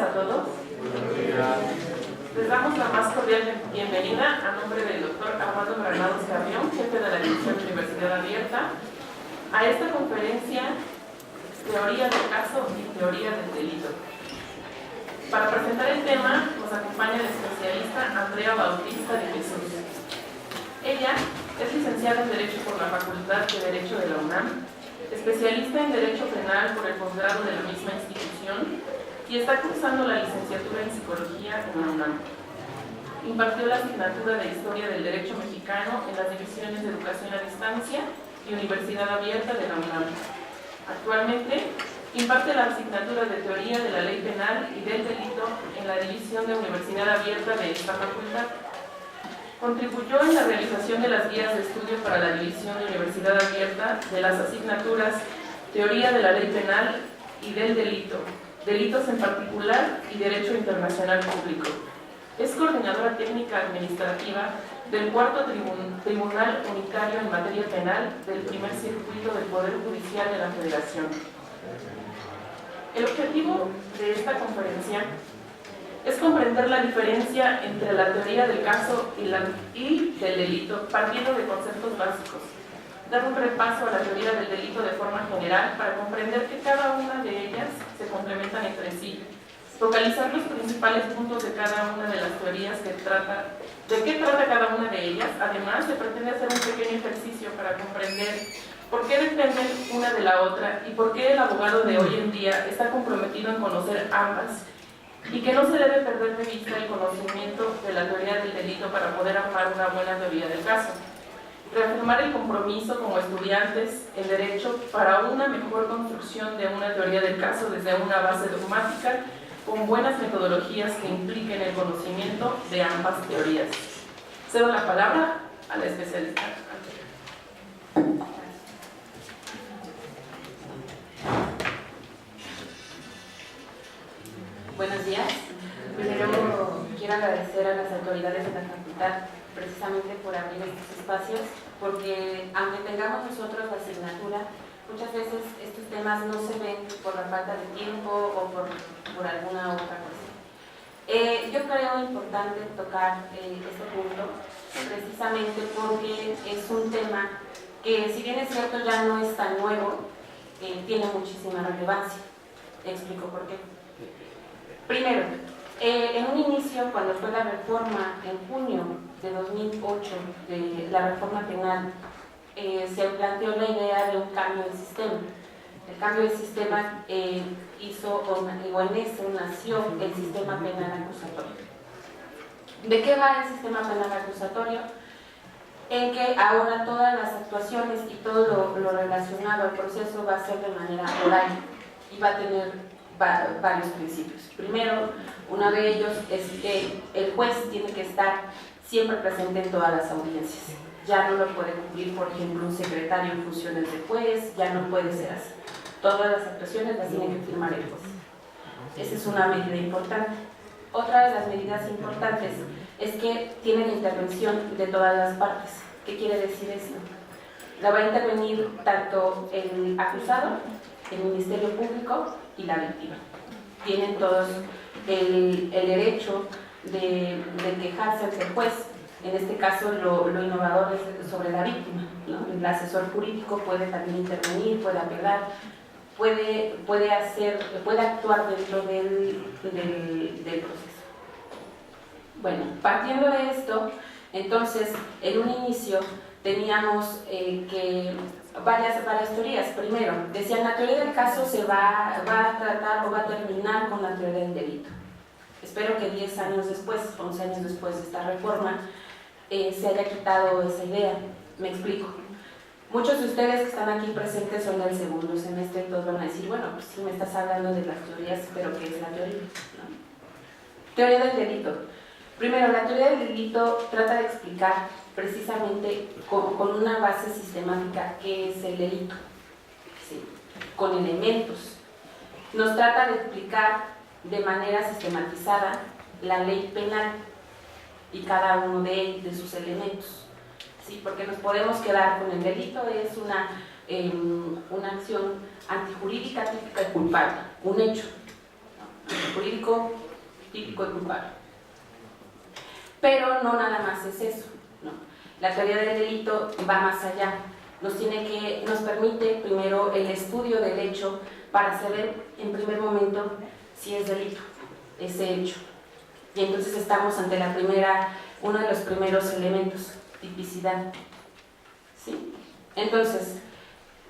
días a todos. Les damos la más cordial bienvenida a nombre del doctor Armando Granados Carrión, jefe de la División de Universidad Abierta, a esta conferencia Teoría del Caso y Teoría del Delito. Para presentar el tema nos acompaña la especialista Andrea Bautista de Jesús. Ella es licenciada en Derecho por la Facultad de Derecho de la UNAM, especialista en Derecho Penal por el posgrado de la misma institución y está cursando la licenciatura en Psicología en la UNAM. Impartió la asignatura de Historia del Derecho Mexicano en las divisiones de Educación a Distancia y Universidad Abierta de la UNAM. Actualmente imparte la asignatura de Teoría de la Ley Penal y del Delito en la División de Universidad Abierta de esta facultad. Contribuyó en la realización de las guías de estudio para la División de Universidad Abierta de las asignaturas Teoría de la Ley Penal y del Delito, Delitos en particular y Derecho Internacional Público. Es coordinadora técnica administrativa del Cuarto Tribunal Unitario en Materia Penal del Primer Circuito del Poder Judicial de la Federación. El objetivo de esta conferencia es comprender la diferencia entre la teoría del caso y del delito, partiendo de conceptos básicos, dar un repaso a la teoría del delito de forma general para comprender que cada una de ellas se complementan entre sí, focalizar los principales puntos de cada una de las teorías de qué trata cada una de ellas. Además, se pretende hacer un pequeño ejercicio para comprender por qué dependen una de la otra y por qué el abogado de hoy en día está comprometido en conocer ambas, y que no se debe perder de vista el conocimiento de la teoría del delito para poder armar una buena teoría del caso. Reafirmar el compromiso como estudiantes en derecho para una mejor construcción de una teoría del caso desde una base dogmática con buenas metodologías que impliquen el conocimiento de ambas teorías. Cedo la palabra a la especialista. Buenos días. Primero quiero agradecer a las autoridades de la facultad precisamente por abrir estos espacios, porque aunque tengamos nosotros la asignatura, muchas veces estos temas no se ven por la falta de tiempo o por alguna otra cosa. Yo creo importante tocar este punto precisamente porque es un tema que, si bien es cierto ya no es tan nuevo, tiene muchísima relevancia. Explico por qué. Primero, en un inicio, cuando fue la reforma en junio de 2008 de la reforma penal, se planteó la idea de un cambio de sistema. El cambio de sistema o en eso nació el sistema penal acusatorio. ¿De qué va el sistema penal acusatorio? En que ahora todas las actuaciones y todo lo relacionado al proceso va a ser de manera oral y va a tener varios principios. Primero, uno de ellos es que el juez tiene que estar siempre presente en todas las audiencias. Ya no lo puede cumplir, por ejemplo, un secretario en funciones de juez, ya no puede ser así. Todas las actuaciones las tiene que firmar el juez. Esa es una medida importante. Otra de las medidas importantes es que tiene la intervención de todas las partes. ¿Qué quiere decir esto? La va a intervenir tanto el acusado, el Ministerio Público y la víctima. Tienen todos el derecho de quejarse ante el juez. En este caso, lo innovador es sobre la víctima, ¿no? El asesor jurídico puede también intervenir, puede apelar, puede actuar dentro del proceso. Bueno, partiendo de esto, entonces, en un inicio teníamos que varias teorías. Primero, decían la teoría del caso se va a tratar o va a terminar con la teoría del delito. Espero que 10 años después, 11 años después de esta reforma, se haya quitado esa idea. Me explico. Muchos de ustedes que están aquí presentes son del segundo semestre y todos van a decir, bueno, pues sí me estás hablando de las teorías, pero ¿qué es la teoría? ¿No? Teoría del delito. Primero, la teoría del delito trata de explicar precisamente con una base sistemática qué es el delito, ¿sí? Con elementos. Nos trata de explicar de manera sistematizada la ley penal y cada uno de sus elementos, ¿sí? Porque nos podemos quedar con el delito, es una acción antijurídica típica y culpable, un hecho, ¿no? jurídico, típico y culpable. Pero no nada más es eso, ¿no? La teoría del delito va más allá. Nos permite primero el estudio del hecho para saber en primer momento si es delito, ese hecho. Y entonces estamos ante uno de los primeros elementos, tipicidad. ¿Sí? Entonces,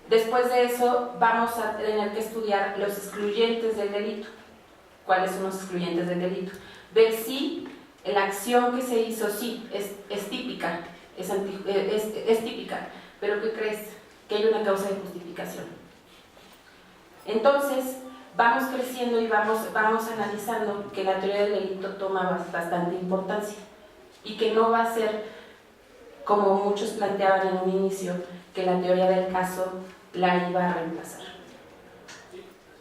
después de eso vamos a tener que estudiar los excluyentes del delito. ¿Cuáles son los excluyentes del delito? Ver si la acción que se hizo sí es típica, es típica, pero ¿qué crees? Que hay una causa de justificación. Entonces, vamos creciendo y vamos analizando que la teoría del delito toma bastante importancia y que no va a ser, como muchos planteaban en un inicio, que la teoría del caso la iba a reemplazar.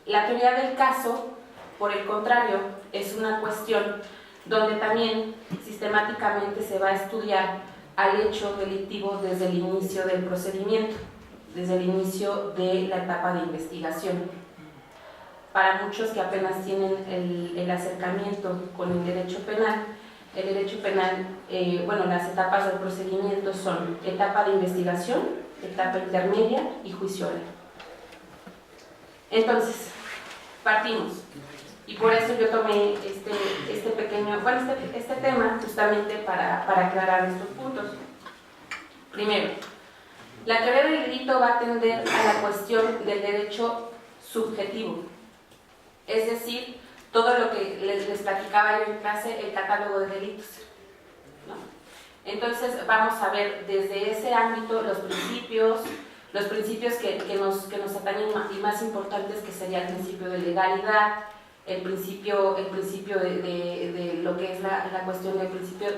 La teoría del caso, por el contrario, es una cuestión donde también sistemáticamente se va a estudiar al hecho delictivo desde el inicio del procedimiento, desde el inicio de la etapa de investigación. Para muchos que apenas tienen el acercamiento con el derecho penal, las etapas del procedimiento son etapa de investigación, etapa intermedia y juicio oral. Entonces, partimos. Y por eso yo tomé este tema justamente para aclarar estos puntos. Primero, la teoría del delito va a atender a la cuestión del derecho subjetivo, es decir, todo lo que les platicaba yo en clase, el catálogo de delitos, ¿no? Entonces vamos a ver desde ese ámbito los principios que nos atañen y más importantes, que sería el principio de legalidad, el principio de lo que es la cuestión del principio de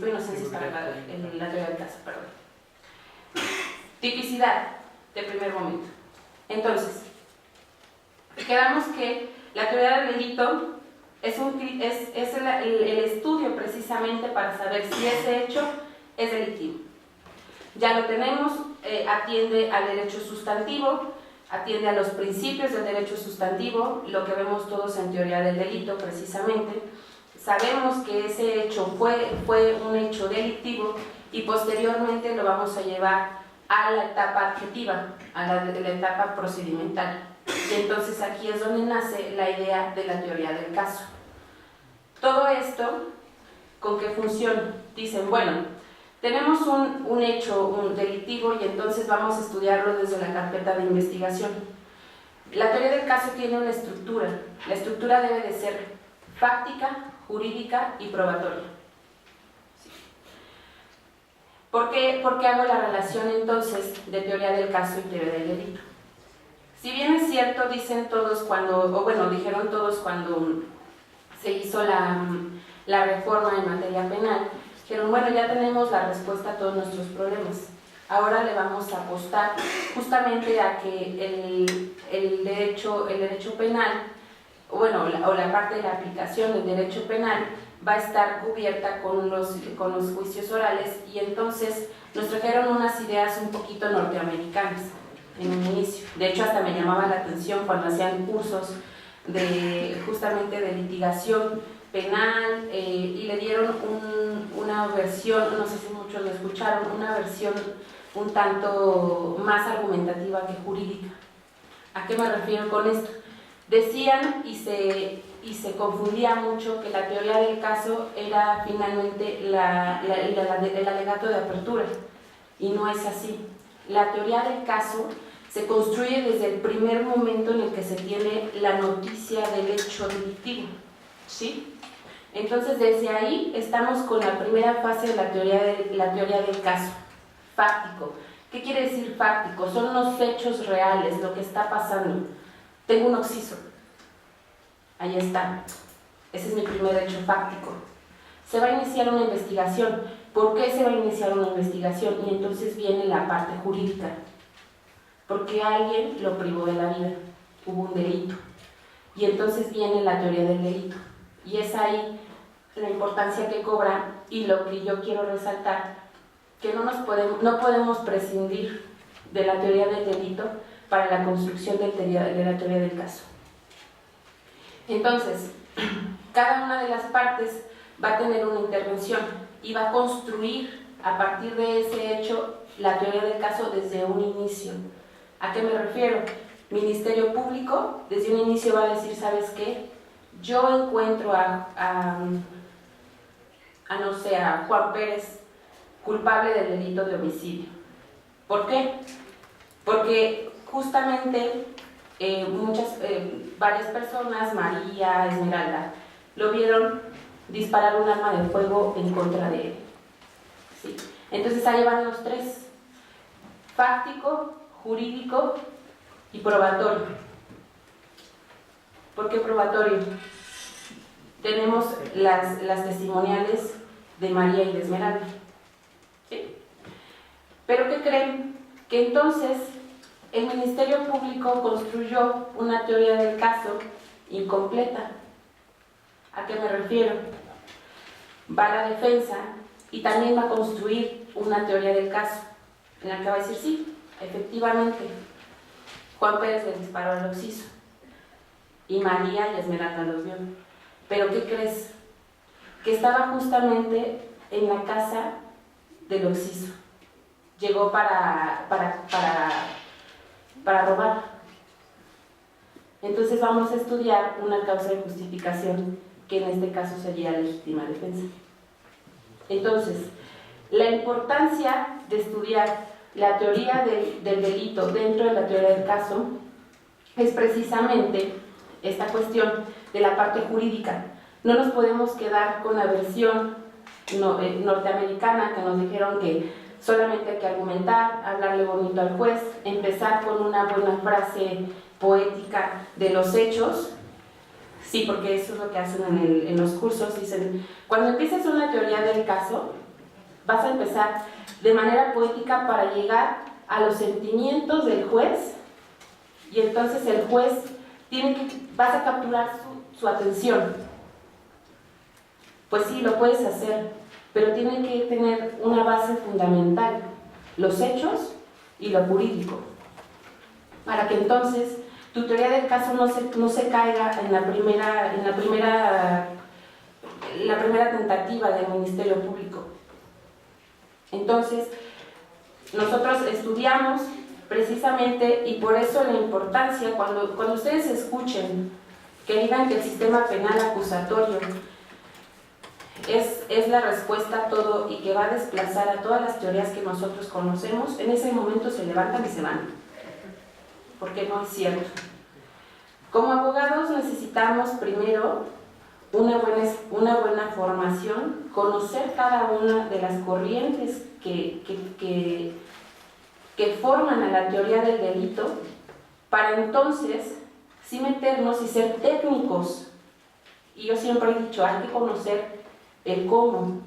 inocencia para la teoría del caso, perdón. Tipicidad de primer momento. Entonces, quedamos que la teoría del delito es el estudio precisamente para saber si ese hecho es delictivo. Ya lo tenemos, atiende al derecho sustantivo, atiende a los principios del derecho sustantivo, lo que vemos todos en teoría del delito precisamente. Sabemos que ese hecho fue un hecho delictivo y posteriormente lo vamos a llevar a la etapa adjetiva, a la etapa procedimental. Y entonces aquí es donde nace la idea de la teoría del caso. Todo esto, ¿con qué función? Dicen, bueno, tenemos un hecho delictivo y entonces vamos a estudiarlo desde la carpeta de investigación. La teoría del caso tiene una estructura. La estructura debe de ser fáctica, jurídica y probatoria. ¿Por qué hago la relación entonces de teoría del caso y teoría del delito? Si bien es cierto, dijeron todos cuando se hizo la reforma en materia penal, dijeron, bueno, ya tenemos la respuesta a todos nuestros problemas. Ahora le vamos a apostar justamente a que el derecho penal, o la parte de la aplicación del derecho penal va a estar cubierta con los juicios orales, y entonces nos trajeron unas ideas un poquito norteamericanas en un inicio. De hecho, hasta me llamaba la atención cuando hacían cursos justamente de litigación penal, y le dieron una versión, no sé si muchos lo escucharon, una versión un tanto más argumentativa que jurídica. ¿A qué me refiero con esto? Decían y se confundía mucho que la teoría del caso era finalmente el alegato de apertura, y no es así. La teoría del caso se construye desde el primer momento en el que se tiene la noticia del hecho delictivo, ¿sí? Entonces, desde ahí estamos con la primera fase de la teoría del caso, fáctico. ¿Qué quiere decir fáctico? Son los hechos reales, lo que está pasando. Tengo un occiso, ahí está, ese es mi primer hecho fáctico. Se va a iniciar una investigación. ¿Por qué se va a iniciar una investigación? Y entonces viene la parte jurídica. Porque alguien lo privó de la vida, hubo un delito. Y entonces viene la teoría del delito. Y es ahí la importancia que cobra, y lo que yo quiero resaltar, que no podemos prescindir de la teoría del delito para la construcción de la teoría del caso. Entonces, cada una de las partes va a tener una intervención y va a construir a partir de ese hecho la teoría del caso desde un inicio. ¿A qué me refiero? Ministerio Público desde un inicio va a decir, ¿sabes qué? Yo encuentro no sé, a Juan Pérez culpable del delito de homicidio. ¿Por qué? Porque justamente varias personas, María, Esmeralda, lo vieron disparar un arma de fuego en contra de él. ¿Sí? Entonces ahí van los tres: fáctico, jurídico y probatorio. ¿Por qué probatorio? Tenemos las testimoniales de María y de Esmeralda. ¿Sí? ¿Pero qué creen? Que entonces el Ministerio Público construyó una teoría del caso incompleta. ¿A qué me refiero? Va a la defensa y también va a construir una teoría del caso en la que va a decir, sí, efectivamente, Juan Pérez le disparó al occiso y María y Esmeralda los vio. ¿Pero qué crees? Que estaba justamente en la casa del occiso. Llegó para robar. Entonces vamos a estudiar una causa de justificación, que en este caso sería legítima defensa. Entonces, la importancia de estudiar la teoría del delito dentro de la teoría del caso es precisamente esta cuestión de la parte jurídica. No nos podemos quedar con la versión norteamericana, que nos dijeron que solamente hay que argumentar, hablarle bonito al juez, empezar con una buena frase poética de los hechos. Sí, porque eso es lo que hacen en los cursos. Dicen, cuando empieces una teoría del caso, vas a empezar de manera poética para llegar a los sentimientos del juez, y entonces el juez vas a capturar su atención. Pues sí, lo puedes hacer, pero tiene que tener una base fundamental, los hechos y lo jurídico, para que entonces tu teoría del caso no se caiga en la primera tentativa del Ministerio Público. Entonces, nosotros estudiamos precisamente, y por eso la importancia, cuando ustedes escuchen que digan que el sistema penal acusatorio es la respuesta a todo y que va a desplazar a todas las teorías que nosotros conocemos, en ese momento se levantan y se van, porque no es cierto. Como abogados necesitamos primero una buena formación, conocer cada una de las corrientes que forman a la teoría del delito, para entonces sí meternos y ser técnicos. Y yo siempre he dicho, hay que conocer el cómo,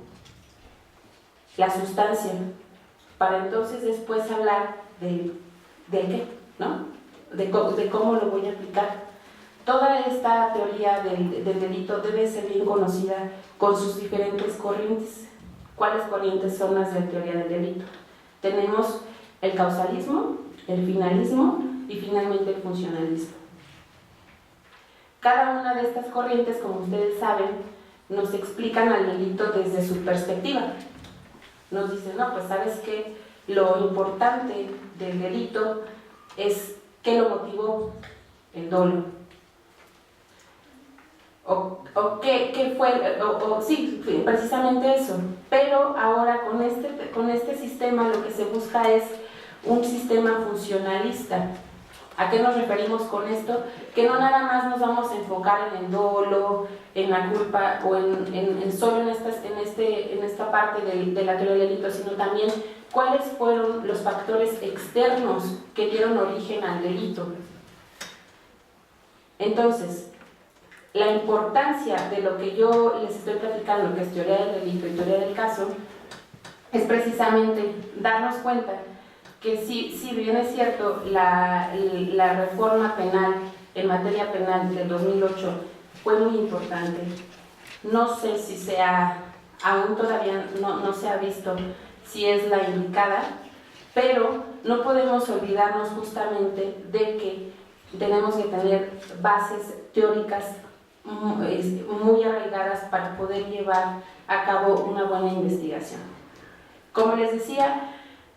la sustancia, para entonces después hablar de qué, ¿no? De cómo lo voy a aplicar. Toda esta teoría del delito debe ser bien conocida con sus diferentes corrientes. ¿Cuáles corrientes son las de la teoría del delito? Tenemos el causalismo, el finalismo y finalmente el funcionalismo. Cada una de estas corrientes, como ustedes saben, nos explican al delito desde su perspectiva. Nos dicen, no, pues sabes que lo importante del delito es qué lo motivó, el dolo. ¿Qué fue? Sí, precisamente eso. Pero ahora con este sistema lo que se busca es un sistema funcionalista. ¿A qué nos referimos con esto? Que no nada más nos vamos a enfocar en el dolo, en la culpa o solo en esta parte de la teoría del delito, sino también cuáles fueron los factores externos que dieron origen al delito. Entonces, la importancia de lo que yo les estoy platicando, que es teoría del delito y teoría del caso, es precisamente darnos cuenta que si bien es cierto, la reforma penal en materia penal del 2008 fue muy importante, no sé si aún todavía no se ha visto si es la indicada, pero no podemos olvidarnos justamente de que tenemos que tener bases teóricas muy arraigadas para poder llevar a cabo una buena investigación. Como les decía,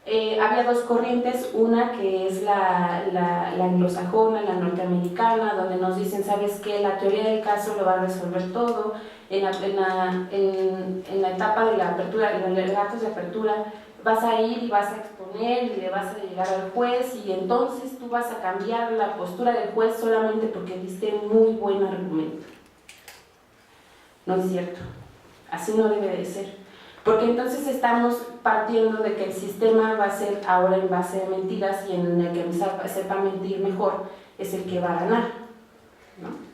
había dos corrientes, una que es la anglosajona, la norteamericana, donde nos dicen, ¿sabes qué? La teoría del caso lo va a resolver todo. En la etapa de la apertura, en los relatos de apertura, vas a ir y vas a exponer y le vas a llegar al juez y entonces tú vas a cambiar la postura del juez solamente porque diste muy buen argumento. No es cierto, así no debe de ser, porque entonces estamos partiendo de que el sistema va a ser ahora en base de mentiras y en el que sepa mentir mejor es el que va a ganar, ¿no?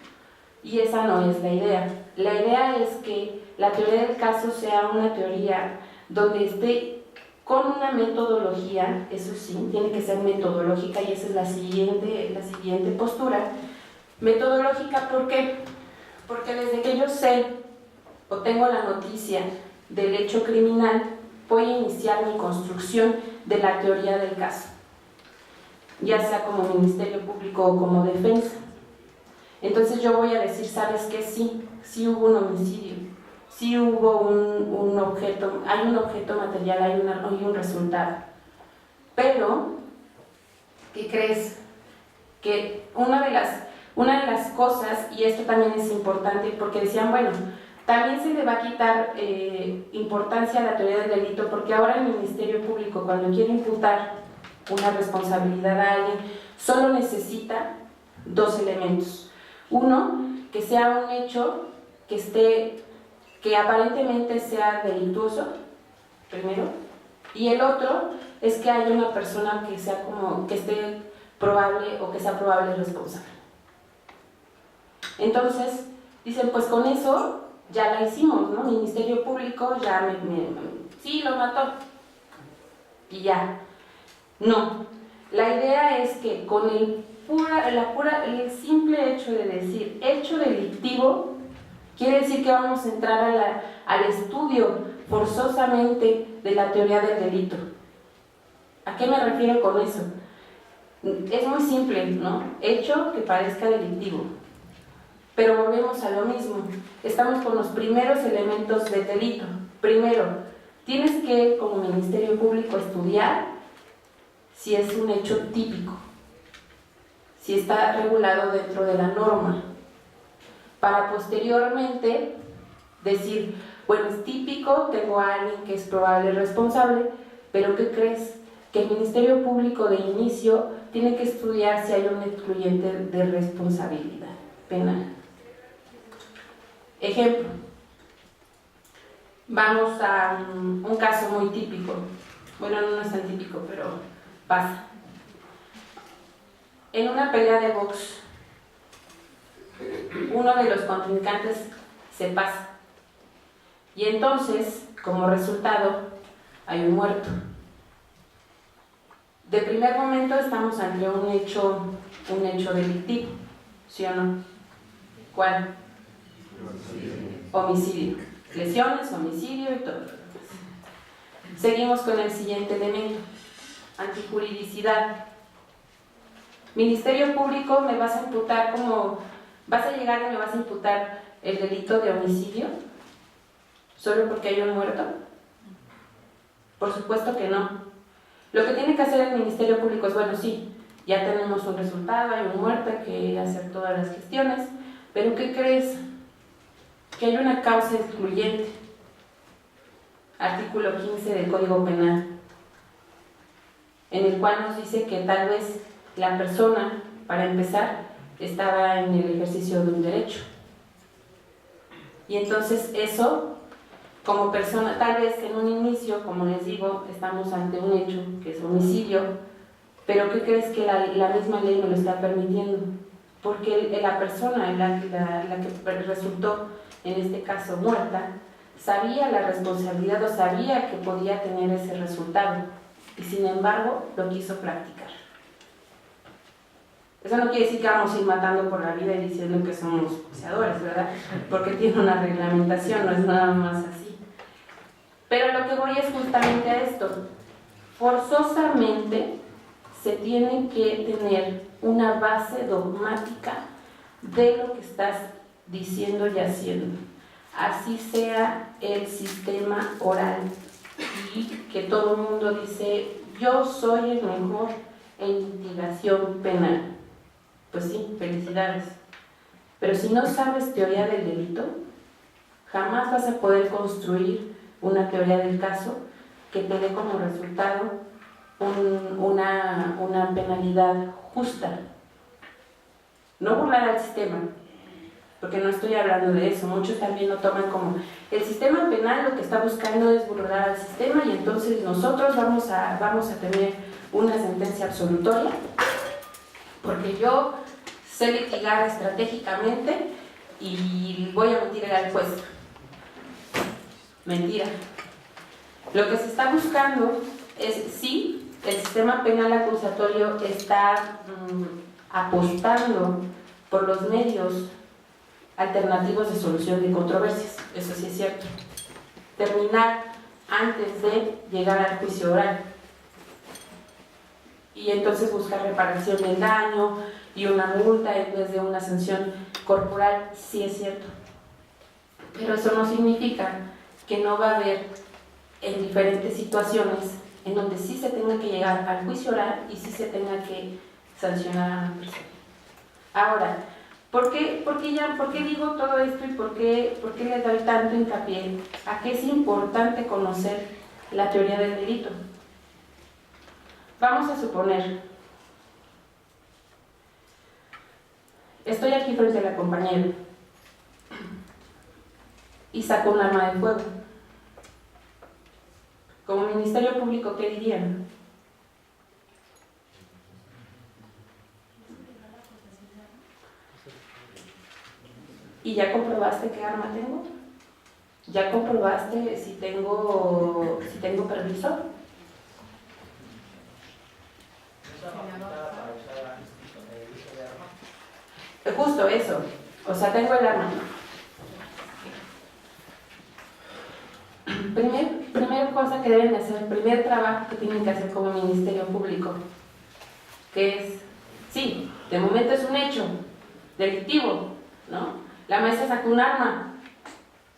Y esa no es la idea. La idea es que la teoría del caso sea una teoría donde esté con una metodología, eso sí, tiene que ser metodológica y esa es la siguiente postura. Metodológica, ¿por qué? Porque desde que yo sé o tengo la noticia del hecho criminal, voy a iniciar mi construcción de la teoría del caso, ya sea como Ministerio Público o como defensa. Entonces yo voy a decir, ¿sabes qué? Sí hubo un homicidio, sí hubo un objeto, hay un objeto material, hay un resultado. Pero, ¿qué crees? Que una de las cosas, y esto también es importante, porque decían, bueno, también se le va a quitar importancia a la teoría del delito, porque ahora el Ministerio Público, cuando quiere imputar una responsabilidad a alguien, solo necesita dos elementos. Uno, que sea un hecho que aparentemente sea delictuoso, primero, y el otro es que haya una persona que esté probable o que sea probable responsable. Entonces, dicen, pues con eso ya la hicimos, ¿no? Ministerio Público ya sí, lo mató. Y ya. No. La idea es que con el simple hecho de decir hecho delictivo, quiere decir que vamos a entrar al estudio forzosamente de la teoría del delito. ¿A qué me refiero con eso? Es muy simple, ¿no? Hecho que parezca delictivo. Pero volvemos a lo mismo. Estamos con los primeros elementos del delito. Primero, tienes que, como Ministerio Público, estudiar si es un hecho típico, si está regulado dentro de la norma, para posteriormente decir, bueno, es típico, tengo a alguien que es probable responsable, pero ¿qué crees? Que el Ministerio Público de inicio tiene que estudiar si hay un excluyente de responsabilidad penal. Ejemplo, vamos a un caso muy típico, bueno, no es tan típico, pero pasa. En una pelea de box, uno de los contrincantes se pasa y entonces, como resultado, hay un muerto. De primer momento estamos ante un hecho delictivo, ¿sí o no? ¿Cuál? Homicidio. Lesiones, homicidio y todo. Seguimos con el siguiente elemento, antijuridicidad. Ministerio Público, me vas a imputar vas a llegar y me vas a imputar el delito de homicidio solo porque hay un muerto. Por supuesto que no. Lo que tiene que hacer el Ministerio Público es, bueno, sí, ya tenemos un resultado, hay un muerto, hay que hacer todas las gestiones, pero ¿qué crees? Que hay una causa excluyente. Artículo 15 del Código Penal, en el cual nos dice que tal vez la persona, para empezar, estaba en el ejercicio de un derecho. Y entonces eso, como persona, tal vez en un inicio, como les digo, estamos ante un hecho que es homicidio, pero ¿qué crees? Que la misma ley no lo está permitiendo, porque la persona, la que resultó en este caso muerta, sabía la responsabilidad o sabía que podía tener ese resultado y sin embargo lo quiso practicar. Eso no quiere decir que vamos a ir matando por la vida y diciendo que somos boxeadores, ¿verdad? Porque tiene una reglamentación, no es nada más así. Pero lo que voy es justamente a esto. Forzosamente se tiene que tener una base dogmática de lo que estás diciendo y haciendo. Así sea el sistema oral y que todo el mundo dice, yo soy el mejor en litigación penal. Pues sí, felicidades. Pero si no sabes teoría del delito, jamás vas a poder construir una teoría del caso que te dé como resultado una penalidad justa. No burlar al sistema, porque no estoy hablando de eso. Muchos también lo toman como el sistema penal lo que está buscando es burlar al sistema y entonces nosotros vamos a tener una sentencia absolutoria porque yo sé litigar estratégicamente y voy a mentir al juez. Mentira. Lo que se está buscando es sí, el sistema penal acusatorio está apostando por los medios alternativos de solución de controversias, eso sí es cierto. Terminar antes de llegar al juicio oral. Y entonces buscar reparación del daño y una multa en vez de una sanción corporal, sí es cierto. Pero eso no significa que no va a haber en diferentes situaciones en donde sí se tenga que llegar al juicio oral y sí se tenga que sancionar a una persona. Ahora, ¿por qué digo todo esto y por qué le doy tanto hincapié a que es importante conocer la teoría del delito? Vamos a suponer, estoy aquí frente a la compañera y saco un arma de fuego. Como Ministerio Público, ¿qué dirían? ¿Y ya comprobaste qué arma tengo? ¿Ya comprobaste si tengo permiso? Justo eso, o sea, tengo el arma. Primera cosa que deben hacer, el primer trabajo que tienen que hacer como Ministerio Público, que es, sí, de momento es un hecho delictivo, ¿no? La maestra sacó un arma,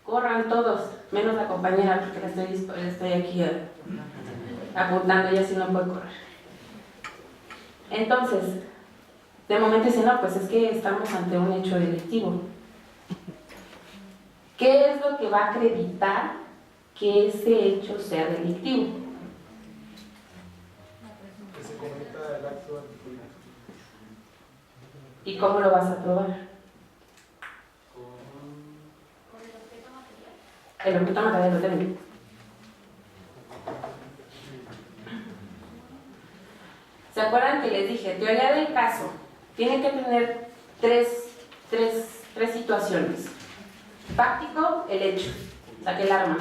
corran todos, menos la compañera, porque la estoy aquí apuntando, ella sí no puede correr. Entonces, de momento dicen, no, pues es que estamos ante un hecho delictivo. ¿Qué es lo que va a acreditar que ese hecho sea delictivo? Que se cometa el acto antijurídico. ¿Y cómo lo vas a probar? El objeto material lo tengo. ¿Se acuerdan que les dije? Teoría del caso. Tiene que tener tres situaciones. Fáctico, el hecho. Saqué el arma.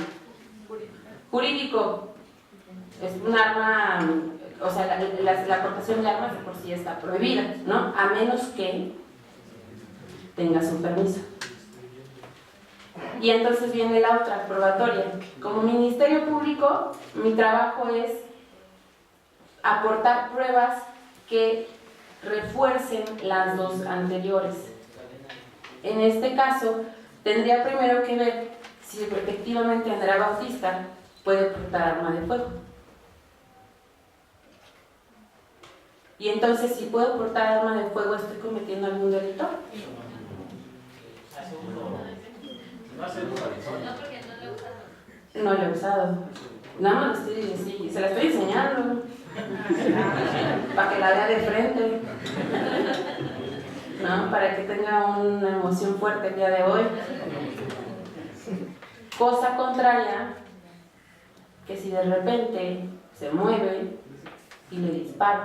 Jurídico. Es un arma, o sea, la aportación de armas de por sí está prohibida, ¿no? A menos que tengas un permiso. Y entonces viene la otra, probatoria. Como Ministerio Público, mi trabajo es aportar pruebas que refuercen las dos anteriores. En este caso, tendría primero que ver si efectivamente Andrea Bautista puede portar arma de fuego. Y entonces, si puedo portar arma de fuego, ¿estoy cometiendo algún delito? No lo he usado. Nada más se la estoy enseñando. Para que la vea de frente. ¿No? Para que tenga una emoción fuerte el día de hoy. Cosa contraria, que si de repente se mueve y le disparo,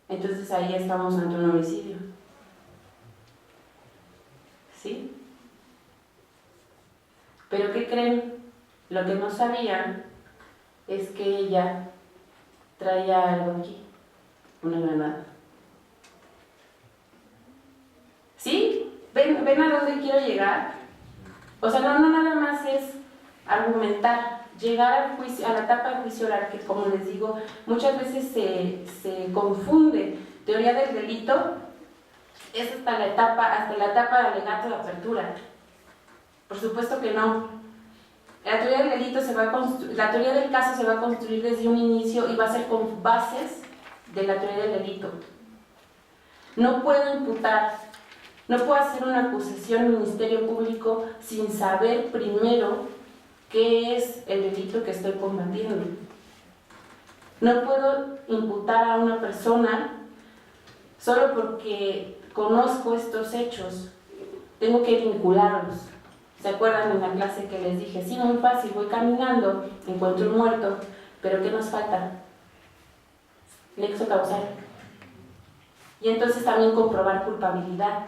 entonces ahí estamos ante un homicidio. ¿Sí? Pero ¿qué creen? Lo que no sabían es que ella traía algo aquí, una granada. ¿Sí? ¿Ven a dónde quiero llegar? O sea, no nada más es argumentar, llegar al juicio, a la etapa de juicio oral, que como les digo, muchas veces se confunde teoría del delito es hasta la etapa de alegato de apertura. Por supuesto que no. La teoría del delito la teoría del caso se va a construir desde un inicio y va a ser con bases de la teoría del delito. No puedo imputar, no puedo hacer una acusación al Ministerio Público sin saber primero qué es el delito que estoy combatiendo. No puedo imputar a una persona solo porque conozco estos hechos. Tengo que vincularlos. ¿Se acuerdan en la clase que les dije? Sí, muy fácil, voy caminando, encuentro un muerto, pero ¿qué nos falta? Nexo causal. Y entonces también comprobar culpabilidad.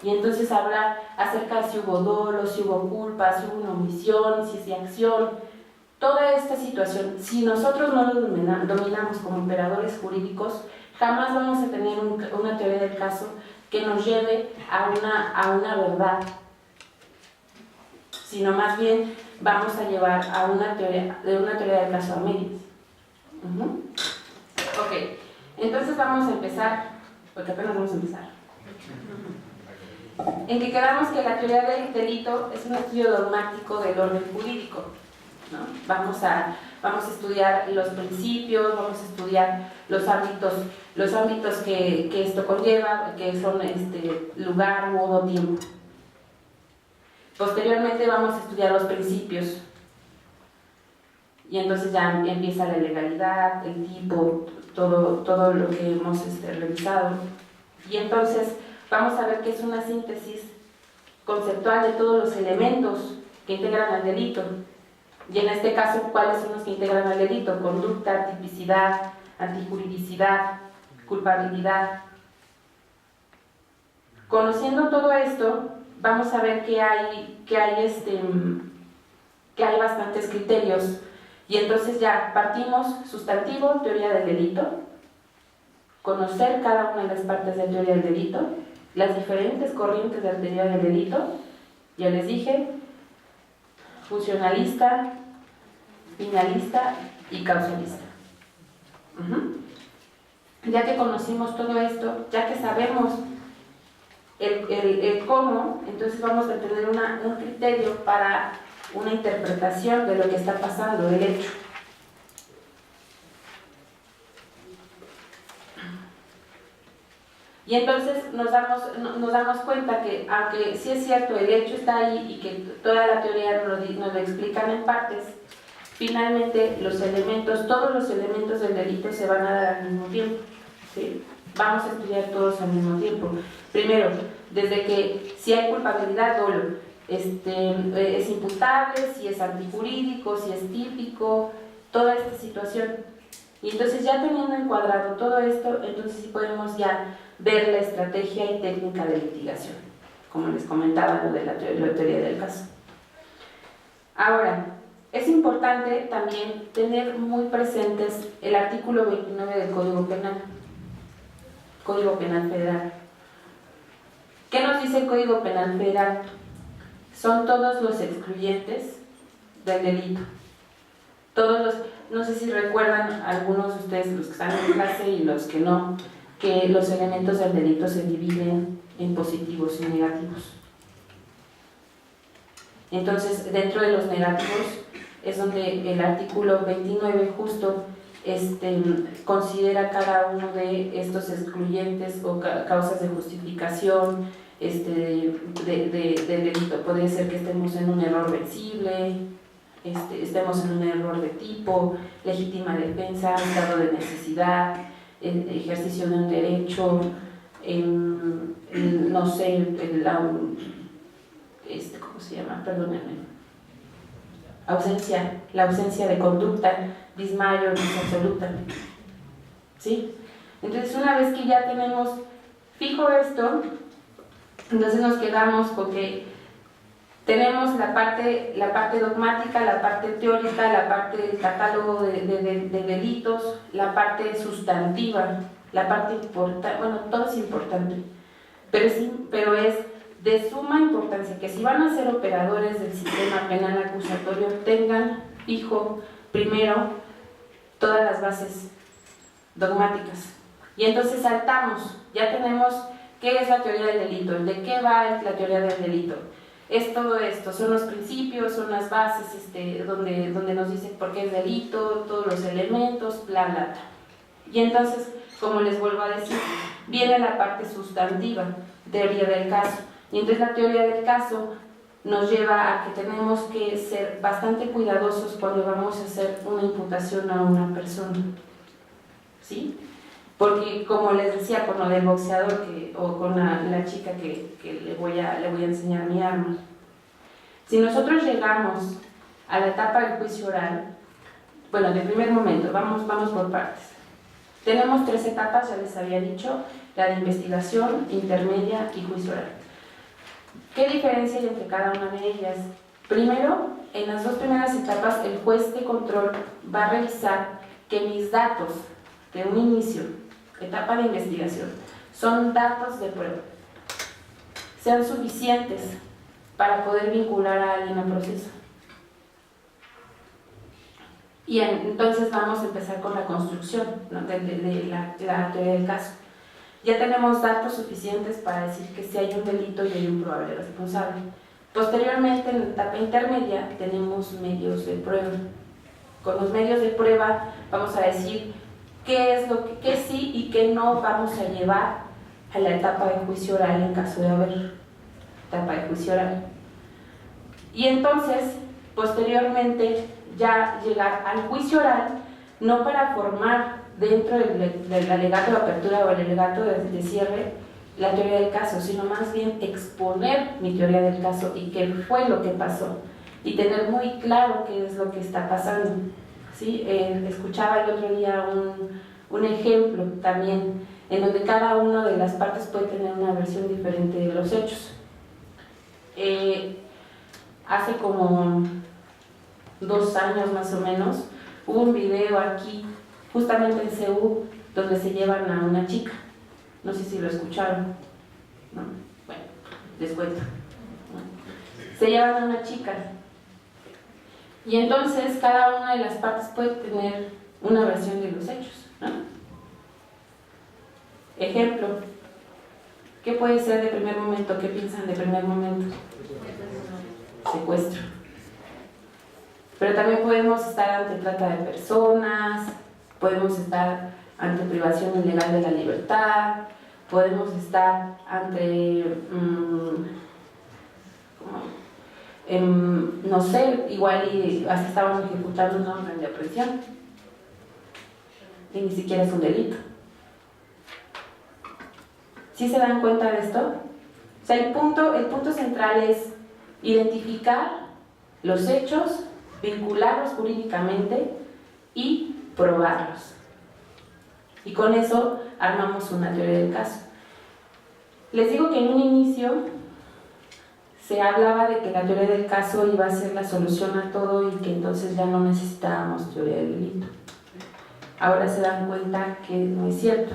Y entonces hablar acerca de si hubo dolo, si hubo culpa, si hubo una omisión, si es acción. Toda esta situación, si nosotros no lo dominamos como operadores jurídicos, jamás vamos a tener una teoría del caso que nos lleve a una verdad, sino más bien vamos a llevar a una teoría del caso a medias. Ok, entonces vamos a empezar, porque apenas vamos a empezar. En que quedamos que la teoría del delito es un estudio dogmático del orden jurídico, ¿no? Vamos a estudiar los principios, vamos a estudiar los ámbitos que esto conlleva, que son lugar, modo, tiempo. Posteriormente vamos a estudiar los principios y entonces ya empieza la legalidad, el tipo, todo lo que hemos revisado, y entonces vamos a ver que es una síntesis conceptual de todos los elementos que integran al delito, y en este caso, ¿cuáles son los que integran al delito? Conducta, tipicidad, antijuridicidad, culpabilidad. Conociendo todo esto, vamos a ver que hay bastantes criterios, y entonces ya partimos: sustantivo, teoría del delito, conocer cada una de las partes de la teoría del delito, las diferentes corrientes de la teoría del delito, ya les dije, funcionalista, finalista y causalista. Ya que conocimos todo esto, ya que sabemos el cómo, entonces vamos a tener un criterio para una interpretación de lo que está pasando, el hecho. Y entonces nos damos cuenta que, aunque sí es cierto, el hecho está ahí y que toda la teoría nos lo explican en partes, finalmente todos los elementos del delito se van a dar al mismo tiempo, ¿sí? Vamos a estudiar todos al mismo tiempo. Primero, desde que si hay culpabilidad, dolo, es imputable, si es antijurídico, si es típico, toda esta situación. Y entonces, ya teniendo encuadrado todo esto, entonces sí podemos ya ver la estrategia y técnica de litigación, como les comentaba, lo de la teoría del caso. Ahora, es importante también tener muy presentes el artículo 29 del Código Penal Federal. ¿Qué nos dice el Código Penal Federal? Son todos los excluyentes del delito. No sé si recuerdan algunos de ustedes, los que están en clase y los que no, que los elementos del delito se dividen en positivos y negativos. Entonces, dentro de los negativos es donde el artículo 29 justo considera cada uno de estos excluyentes o causas de justificación del delito. Puede ser que estemos en un error vencible, estemos en un error de tipo, legítima defensa, estado de necesidad, ejercicio de un derecho, no sé, ¿cómo se llama? Perdónenme. La ausencia de conducta, desmayo, absoluta. ¿Sí? Entonces, una vez que ya tenemos fijo esto, entonces nos quedamos con que tenemos la parte dogmática, la parte teórica, la parte del catálogo de delitos, la parte sustantiva, la parte importante. Bueno, todo es importante, pero es de suma importancia que si van a ser operadores del sistema penal acusatorio, tengan fijo primero todas las bases dogmáticas. Y entonces saltamos, ya tenemos ¿Qué es la teoría del delito? ¿De qué va la teoría del delito? Es todo esto, son los principios, son las bases donde nos dice por qué es delito, todos los elementos, bla, bla, bla. Y entonces, como les vuelvo a decir, viene la parte sustantiva, teoría del caso. Y entonces la teoría del caso nos lleva a que tenemos que ser bastante cuidadosos cuando vamos a hacer una imputación a una persona, ¿sí? Porque como les decía con lo del boxeador o con la chica que le voy a enseñar mi arma, si nosotros llegamos a la etapa del juicio oral, bueno, de primer momento, vamos por partes. Tenemos 3 etapas, ya les había dicho, la de investigación, intermedia y juicio oral. ¿Qué diferencia hay entre cada una de ellas? Primero, en las 2 primeras etapas, el juez de control va a revisar que mis datos de un inicio, etapa de investigación, son datos de prueba, sean suficientes para poder vincular a alguien al proceso. Y entonces vamos a empezar con la construcción, ¿no? de la teoría del caso. Ya tenemos datos suficientes para decir que sí hay un delito y hay un probable responsable. Posteriormente, en la etapa intermedia, tenemos medios de prueba. Con los medios de prueba vamos a decir qué es lo que sí y qué no vamos a llevar a la etapa de juicio oral en caso de haber etapa de juicio oral. Y entonces, posteriormente, ya llegar al juicio oral, no para formar dentro del alegato de apertura o el alegato de cierre la teoría del caso, sino más bien exponer mi teoría del caso y qué fue lo que pasó y tener muy claro qué es lo que está pasando, ¿sí? Escuchaba el otro día un ejemplo también en donde cada una de las partes puede tener una versión diferente de los hechos. Hace como 2 años más o menos hubo un video aquí justamente en Seúl donde se llevan a una chica, no sé si lo escucharon, ¿no? Bueno, les cuento, ¿no? Se llevan a una chica y entonces cada una de las partes puede tener una versión de los hechos, ¿no? Ejemplo, ¿qué puede ser de primer momento? ¿Qué piensan de primer momento? Secuestro. Pero también podemos estar ante trata de personas, podemos estar ante privación ilegal de la libertad, podemos estar ante, no sé, igual y hasta estaban ejecutando una orden de aprehensión y ni siquiera es un delito. ¿Sí se dan cuenta de esto? O sea, el punto central es identificar los hechos, vincularlos jurídicamente y probarlos. Y con eso armamos una teoría del caso. Les digo que en un inicio se hablaba de que la teoría del caso iba a ser la solución a todo y que entonces ya no necesitábamos teoría del delito. Ahora se dan cuenta que no es cierto,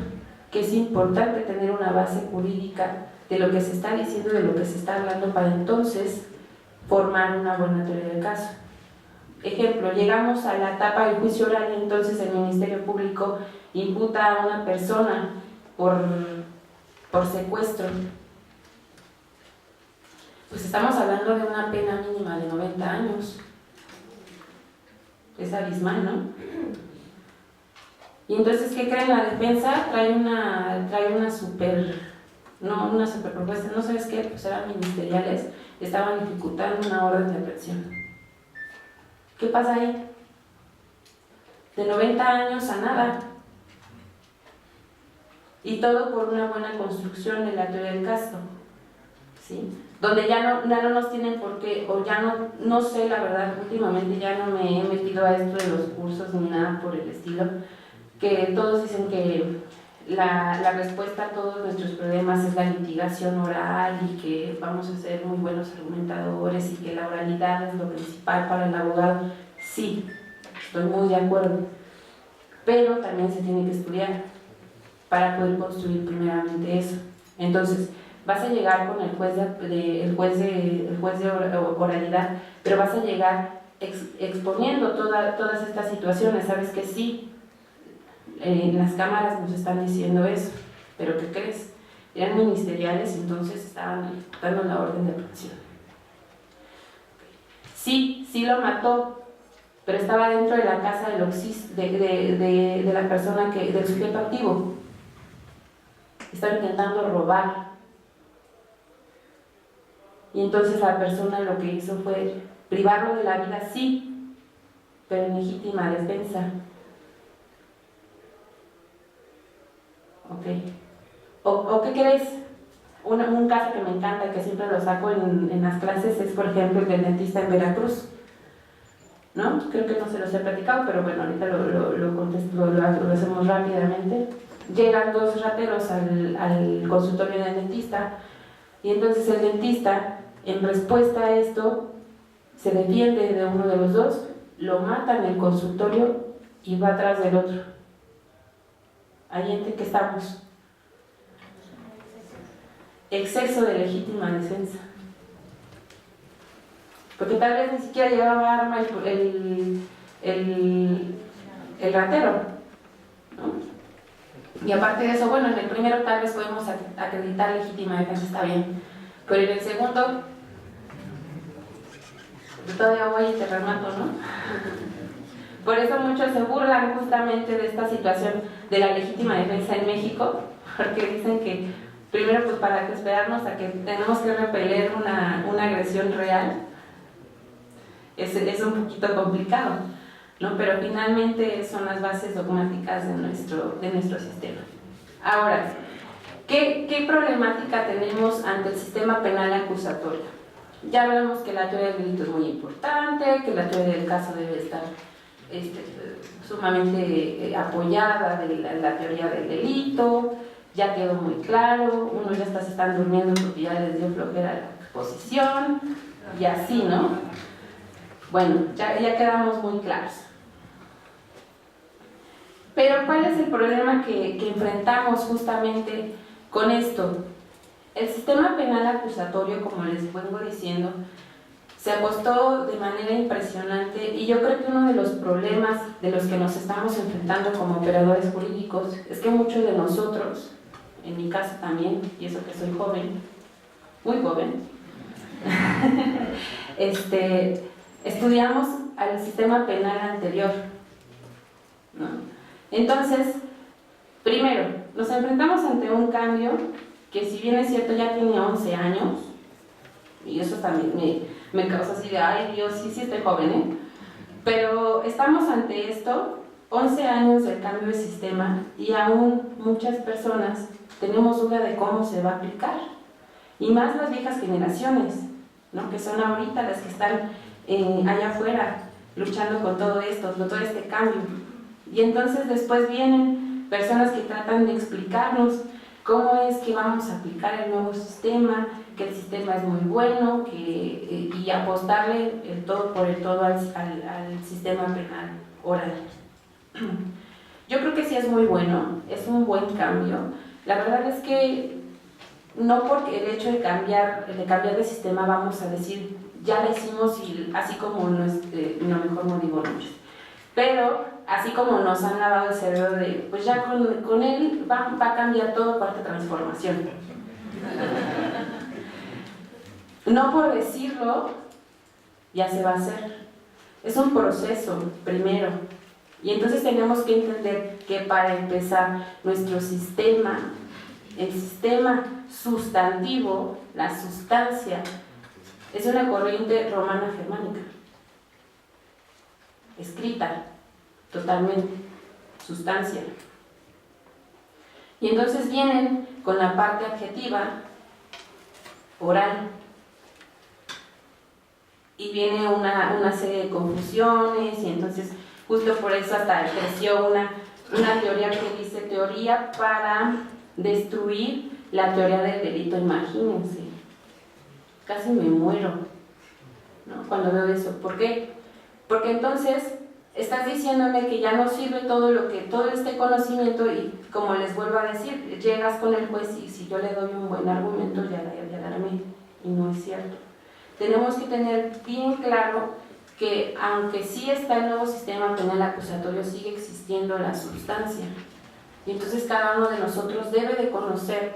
que es importante tener una base jurídica de lo que se está diciendo, de lo que se está hablando, para entonces formar una buena teoría del caso. Ejemplo, llegamos a la etapa del juicio oral y entonces el Ministerio Público imputa a una persona por secuestro. Pues estamos hablando de una pena mínima de 90 años. Es abismal, ¿no? Y entonces, ¿qué creen? La defensa trae una super propuesta, no sabes qué, pues eran ministeriales, estaban ejecutando una orden de aprehensión. ¿Qué pasa ahí? De 90 años a nada. Y todo por una buena construcción de la teoría del caso, ¿sí? Donde ya no nos tienen por qué, o ya no sé, la verdad, últimamente ya no me he metido a esto de los cursos ni nada por el estilo, que todos dicen que la respuesta a todos nuestros problemas es la litigación oral y que vamos a ser muy buenos argumentadores y que la oralidad es lo principal para el abogado. Sí, estoy muy de acuerdo, pero también se tiene que estudiar para poder construir primeramente eso. Entonces, vas a llegar con el juez de oralidad, pero vas a llegar exponiendo todas estas situaciones. Sabes que sí, en las cámaras nos están diciendo eso, pero ¿qué crees? eran ministeriales, entonces estaban dando la orden de aprehensión. Sí lo mató, pero estaba dentro de la casa del de la persona del sujeto activo. Estaba intentando robar. Y entonces la persona lo que hizo fue privarlo de la vida, sí, pero en legítima defensa. Ok. ¿O qué crees? Un caso que me encanta, que siempre lo saco en las clases, es por ejemplo el del dentista en Veracruz, ¿no? Creo que no se los he platicado, pero bueno, ahorita lo hacemos rápidamente. Llegan dos rateros al consultorio del dentista, y entonces el dentista, en respuesta a esto, se defiende de uno de los dos, lo mata en el consultorio y va atrás del otro. Ahí en que estamos. Exceso de legítima defensa. Porque tal vez ni siquiera llevaba arma el ratero, ¿no? Y aparte de eso, bueno, en el primero tal vez podemos acreditar legítima defensa, está bien. Pero en el segundo, todavía voy y te remato, ¿no? Por eso muchos se burlan justamente de esta situación de la legítima defensa en México, porque dicen que primero, pues para esperarnos a que tenemos que repeler una agresión real, es un poquito complicado, ¿no? Pero finalmente son las bases dogmáticas de nuestro sistema. Ahora, ¿qué problemática tenemos ante el sistema penal acusatorio? Ya hablamos que la teoría del delito es muy importante, que la teoría del caso debe estar sumamente apoyada de la teoría del delito. Ya quedó muy claro, unos ya se están durmiendo porque ya les dio flojera la exposición, y así, ¿no? Bueno, ya quedamos muy claros. Pero ¿cuál es el problema que enfrentamos justamente con esto? El sistema penal acusatorio, como les vengo diciendo, se apostó de manera impresionante, y yo creo que uno de los problemas de los que nos estamos enfrentando como operadores jurídicos es que muchos de nosotros, en mi caso también, y eso que soy joven, muy joven, estudiamos al sistema penal anterior, ¿no? Entonces, primero, nos enfrentamos ante un cambio que, si bien es cierto, ya tiene 11 años, y eso también me causa así de, ay Dios, sí estoy joven, ¿eh? Pero estamos ante esto, 11 años del cambio de sistema, y aún muchas personas tenemos duda de cómo se va a aplicar, y más las viejas generaciones, ¿no? Que son ahorita las que están allá afuera luchando con todo esto, con todo este cambio. Y entonces después vienen personas que tratan de explicarnos cómo es que vamos a aplicar el nuevo sistema, que el sistema es muy bueno, y apostarle el todo por el todo al sistema penal oral. Yo creo que sí es muy bueno, es un buen cambio. La verdad es que no porque el hecho de cambiar de sistema vamos a decir, ya lo hicimos, y así como no mejor no digo nombres. Pero así como nos han lavado el cerebro de, pues ya con él va a cambiar todo, cuarta transformación. No por decirlo, ya se va a hacer. Es un proceso, primero. Y entonces tenemos que entender que para empezar, nuestro sistema, el sistema sustantivo, la sustancia, es una corriente romana germánica, escrita totalmente, sustancia. Y entonces vienen con la parte adjetiva, oral, y viene una serie de confusiones, y entonces justo por eso hasta creció una teoría que dice teoría para destruir la teoría del delito. Imagínense, casi me muero, ¿no? Cuando veo eso. ¿Por qué? Porque entonces estás diciéndome que ya no sirve todo este conocimiento, y como les vuelvo a decir, llegas con el juez y si yo le doy un buen argumento ya la armé, y no es cierto. Tenemos que tener bien claro que aunque sí está el nuevo sistema penal acusatorio, sigue existiendo la sustancia, y entonces cada uno de nosotros debe de conocer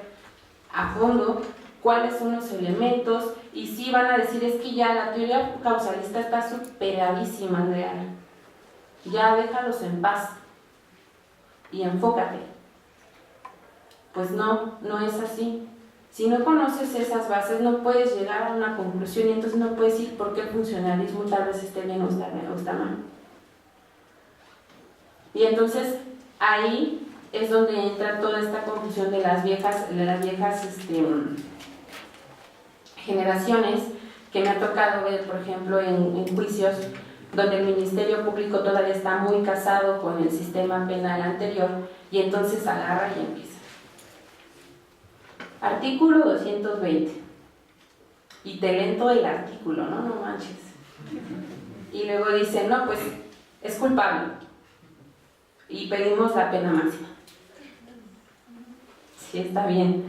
a fondo cuáles son los elementos, y sí van a decir, es que ya la teoría causalista está superadísima, Andrea, ya déjalos en paz y enfócate. Pues no, no es así. Si no conoces esas bases, no puedes llegar a una conclusión, y entonces no puedes decir por qué el funcionalismo tal vez esté bien o está mal. Y entonces ahí es donde entra toda esta confusión de las viejas generaciones, que me ha tocado ver, por ejemplo, en juicios donde el Ministerio Público todavía está muy casado con el sistema penal anterior, y entonces agarra y empieza. Artículo 220. Y te leen todo el artículo, ¿no? No manches. Y luego dicen, no, pues es culpable. Y pedimos la pena máxima. Sí, está bien,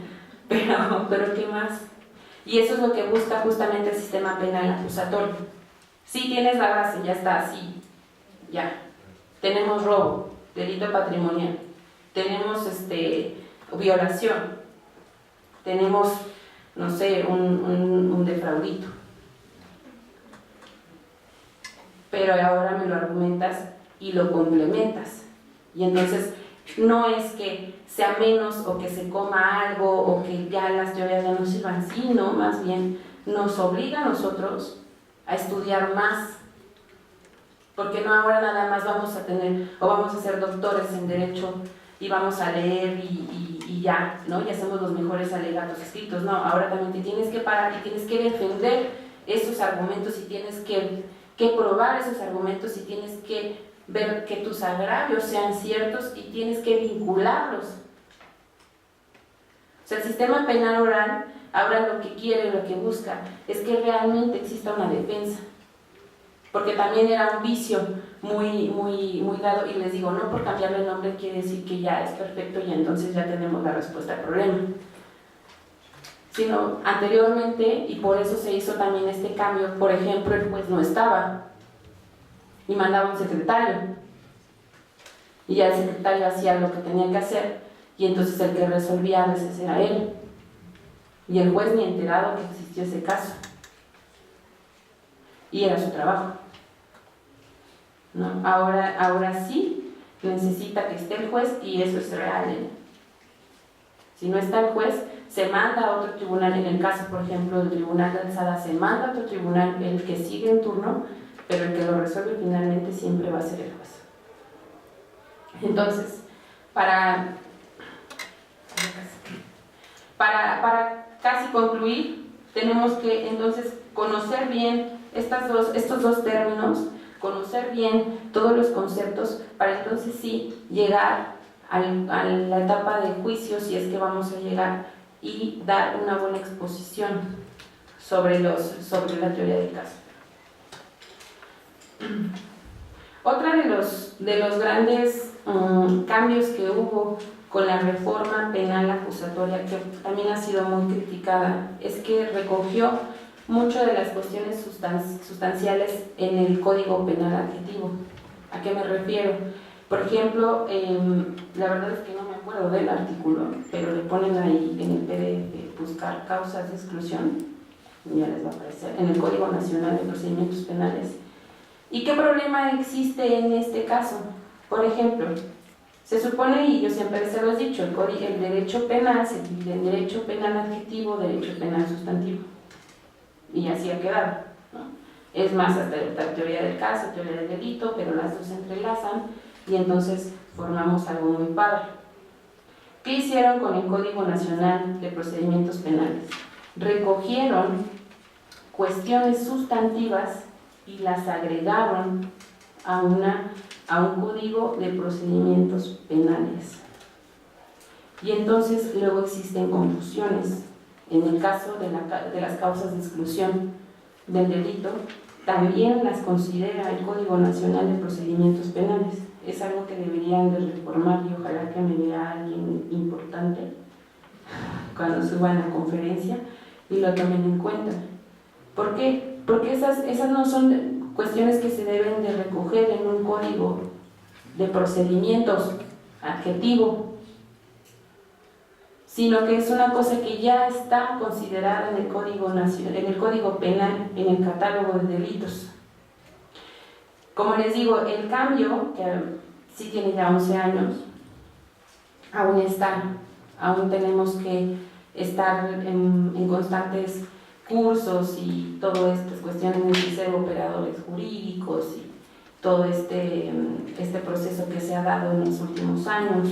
pero ¿qué más? Y eso es lo que busca justamente el sistema penal acusatorio. Sí, tienes la base, ya está, sí, ya. Tenemos robo, delito patrimonial, tenemos violación, tenemos, no sé, un defraudito. Pero ahora me lo argumentas y lo complementas. Y entonces no es que sea menos o que se coma algo o que ya las teorías ya no sirvan, sino más bien nos obliga a nosotros a estudiar más, porque no ahora nada más vamos a tener o vamos a ser doctores en derecho y vamos a leer y ya, ¿no? Y hacemos los mejores alegatos escritos. No, ahora también te tienes que parar y tienes que defender esos argumentos y tienes que probar esos argumentos y tienes que ver que tus agravios sean ciertos y tienes que vincularlos. O sea, el sistema penal oral ahora lo que quiere, lo que busca es que realmente exista una defensa, porque también era un vicio muy dado, y les digo, no por cambiarle el nombre quiere decir que ya es perfecto y entonces ya tenemos la respuesta al problema, sino anteriormente, y por eso se hizo también este cambio. Por ejemplo, el juez no estaba y mandaba un secretario, y ya el secretario hacía lo que tenía que hacer, y entonces el que resolvía a veces era él, y el juez ni enterado que existió ese caso, y era su trabajo, ¿no? Ahora sí necesita que esté el juez, y eso es real, ¿eh? Si no está el juez, se manda a otro tribunal. En el caso, por ejemplo, del Tribunal de Alzada, se manda a otro tribunal, el que sigue en turno, pero el que lo resuelve finalmente siempre va a ser el juez. Entonces, para casi concluir, tenemos que entonces conocer bien estos dos términos, conocer bien todos los conceptos, para entonces sí llegar a la etapa de juicio, si es que vamos a llegar, y dar una buena exposición sobre la teoría del caso. Otra de los grandes cambios que hubo con la reforma penal acusatoria, que también ha sido muy criticada, es que recogió mucho de las cuestiones sustanciales en el Código Penal adjetivo. ¿A qué me refiero? Por ejemplo, la verdad es que no me acuerdo del artículo, pero le ponen ahí en el PDF buscar causas de exclusión, y ya les va a aparecer, en el Código Nacional de Procedimientos Penales. ¿Y qué problema existe en este caso? Por ejemplo, se supone, y yo siempre se lo he dicho, el derecho penal se divide en derecho penal adjetivo, derecho penal sustantivo, y así ha quedado, ¿no? Es más, hasta la teoría del caso, teoría del delito, pero las dos se entrelazan y entonces formamos algo muy padre. ¿Qué hicieron con el Código Nacional de Procedimientos Penales? Recogieron cuestiones sustantivas y las agregaron a un código de procedimientos penales. Y entonces luego existen confusiones. En el caso de las causas de exclusión del delito, también las considera el Código Nacional de Procedimientos Penales. Es algo que deberían de reformar, y ojalá que me vea alguien importante cuando suban a la conferencia y lo tomen en cuenta. ¿Por qué? Porque esas no son cuestiones que se deben de recoger en un código de procedimientos adjetivo. sino que es una cosa que ya está considerada en el Código Nacional, en el Código Penal, en el catálogo de delitos. Como les digo, el cambio, que sí tiene ya 11 años, aún está, aún tenemos que estar en constantes cursos y todas estas cuestiones de ser operadores jurídicos y todo este proceso que se ha dado en los últimos años.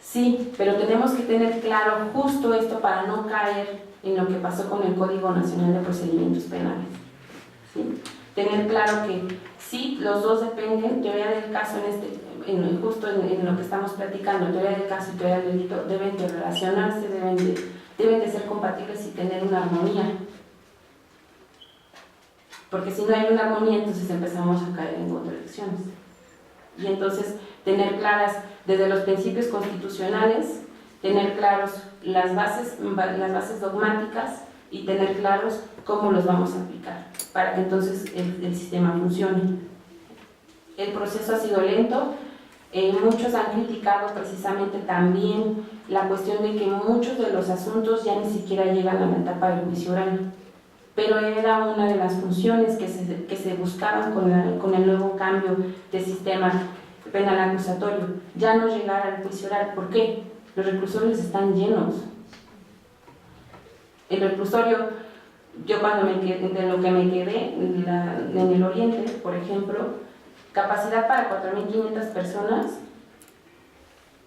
Sí, pero tenemos que tener claro justo esto para no caer en lo que pasó con el Código Nacional de Procedimientos Penales. ¿Sí? Tener claro que sí, los dos dependen, teoría del caso justo en lo que estamos platicando, teoría del caso y teoría del delito deben de relacionarse, deben de ser compatibles y tener una armonía. Porque si no hay una armonía, entonces empezamos a caer en contradicciones. Y entonces tener claras desde los principios constitucionales, tener claros las bases dogmáticas y tener claros cómo los vamos a aplicar para que entonces el sistema funcione. El proceso ha sido lento, muchos han criticado precisamente también la cuestión de que muchos de los asuntos ya ni siquiera llegan a la etapa del juicio oral, pero era una de las funciones que se buscaban con el nuevo cambio de sistema penal acusatorio, ya no llegar al juicio oral. ¿Por qué? Los reclusorios están llenos. El reclusorio, yo cuando de lo que me quedé en el oriente, por ejemplo, capacidad para 4.500 personas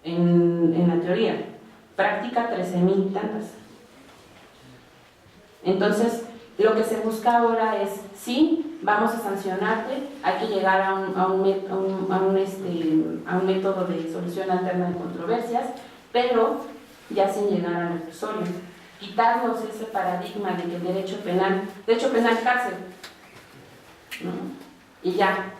en la teoría, práctica 13.000 tantas. Entonces, lo que se busca ahora es, sí, vamos a sancionarte, hay que llegar a un método de solución alterna de controversias, pero ya sin llegar al reclusorio. Quitarnos ese paradigma de que el derecho penal cárcel, ¿no? Y ya,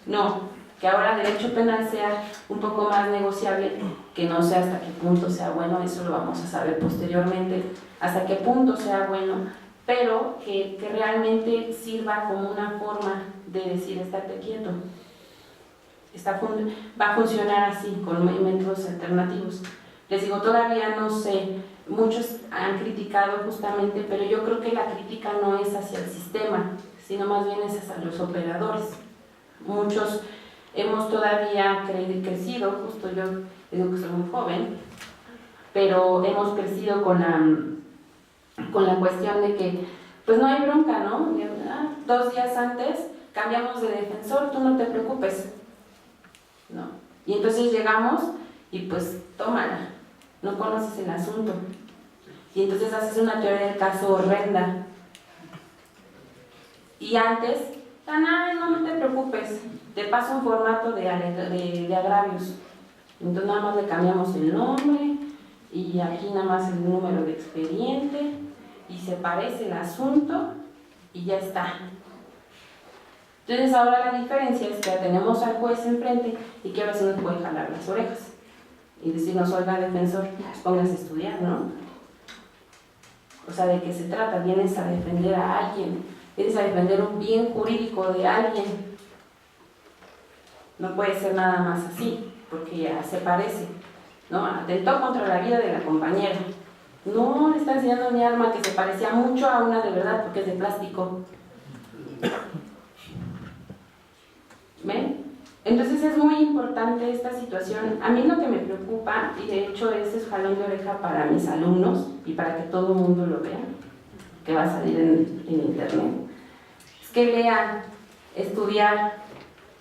no, que ahora derecho penal sea un poco más negociable, que no sé hasta qué punto sea bueno, eso lo vamos a saber posteriormente, hasta qué punto sea bueno, pero que realmente sirva como una forma de decir, estate quieto. Va a funcionar así, con métodos alternativos. Les digo, todavía no sé, muchos han criticado justamente, pero yo creo que la crítica no es hacia el sistema, sino más bien es hacia los operadores. Muchos hemos todavía crecido, justo yo digo que soy muy joven, pero hemos crecido con la cuestión de que, pues no hay bronca, ¿no? 2 días antes cambiamos de defensor, tú no te preocupes, ¿no? Y entonces llegamos y pues tómala, no conoces el asunto. Y entonces haces una teoría del caso horrenda. Y antes, no te preocupes, te paso un formato de agravios. Entonces nada más le cambiamos el nombre y aquí nada más el número de expediente y se parece el asunto y ya está. Entonces ahora la diferencia es que tenemos al juez enfrente y que ahora sí nos puede jalar las orejas y decirnos, oiga defensor, pues póngase a estudiar, ¿no? O sea, ¿de qué se trata? Vienes a defender a alguien, vienes a defender un bien jurídico de alguien. No puede ser nada más así, porque ya se parece, ¿no? Atentó contra la vida de la compañera. No, le está enseñando mi arma que se parecía mucho a una de verdad, porque es de plástico. ¿Ven? Entonces es muy importante esta situación. A mí lo que me preocupa, y de hecho ese es jalón de oreja para mis alumnos y para que todo el mundo lo vea, que va a salir en internet, es que lean, estudiar,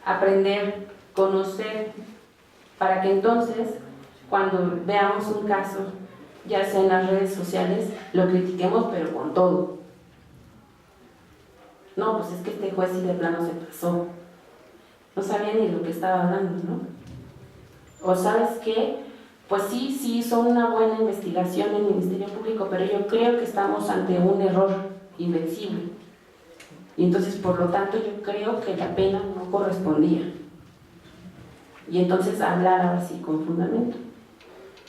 aprender, conocer, para que entonces cuando veamos un caso, ya sea en las redes sociales, lo critiquemos pero con todo. No, pues es que este juez sí de plano se pasó. No sabía ni lo que estaba hablando, ¿no? O ¿sabes qué? Pues sí hizo una buena investigación en el Ministerio Público, pero yo creo que estamos ante un error invencible. Y entonces, por lo tanto, yo creo que la pena no correspondía. Y entonces hablar ahora sí con fundamento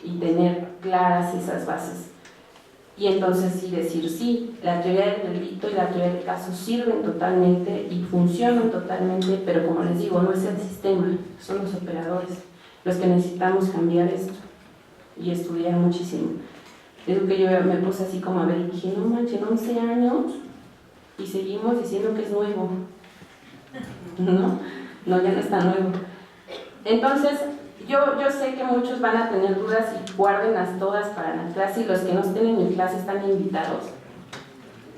y tener claras esas bases. Y entonces sí decir, sí, la teoría del delito y la teoría del caso sirven totalmente y funcionan totalmente, pero como les digo, no es el sistema, son los operadores los que necesitamos cambiar esto. y estudiar muchísimo. Es lo que yo me puse así como a ver y dije, no manches, 11 años y seguimos diciendo que es nuevo. No, ya no está nuevo. Entonces, yo sé que muchos van a tener dudas y guárdenlas todas para la clase, y los que no estén en mi clase están invitados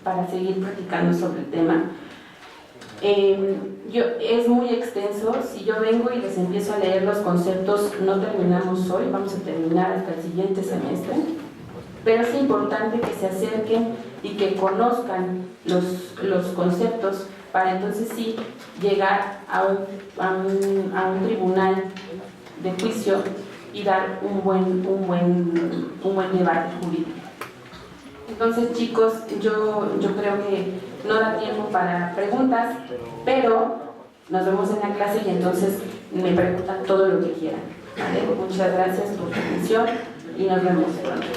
para seguir platicando sobre el tema. Es muy extenso. Si yo vengo y les empiezo a leer los conceptos, no terminamos hoy, vamos a terminar hasta el siguiente semestre, pero es importante que se acerquen y que conozcan los conceptos para entonces sí llegar a un tribunal de juicio y dar un buen debate jurídico. Entonces, chicos, yo creo que no da tiempo para preguntas, pero nos vemos en la clase y entonces me preguntan todo lo que quieran, ¿vale? Muchas gracias por su atención y nos vemos pronto.